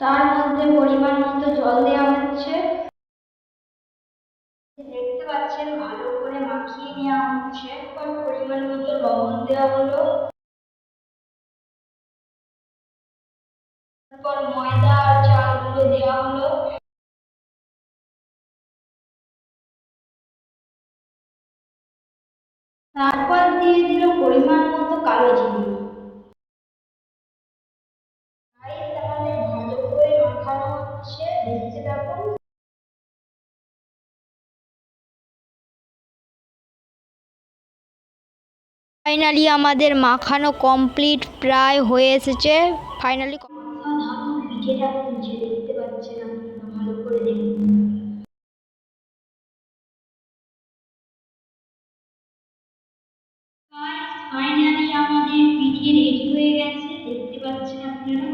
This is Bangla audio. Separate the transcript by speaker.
Speaker 1: তার মধ্যে পরিমাণ মতো জল দেওয়া হচ্ছে। দেখতে পাচ্ছেন ভালো করে মাখিয়ে নেওয়া হচ্ছে। তারপর পরিমাণ মতো লবণ দেওয়া হলো। তারপর ময়দা আর চালগুলো দেওয়া হলো। তারপর দিয়ে দিল পরিমাণ মতো কালো জিরে। গাইস, আমাদের ভালো করে মাখানো হচ্ছে, দেখতে থাকুন। ফাইনালি আমাদের মাখানো কমপ্লিট, প্রায় হয়ে এসেছে। ফাইনালি অসাধারণ পিঠেটা ফুলছে, দেখতে পাচ্ছেন আপনারা, ভালো করে দেখুন। ফাইনালি আমাদের পিঠে রেডি হয়ে গেছে, দেখতে পাচ্ছেন আপনারা।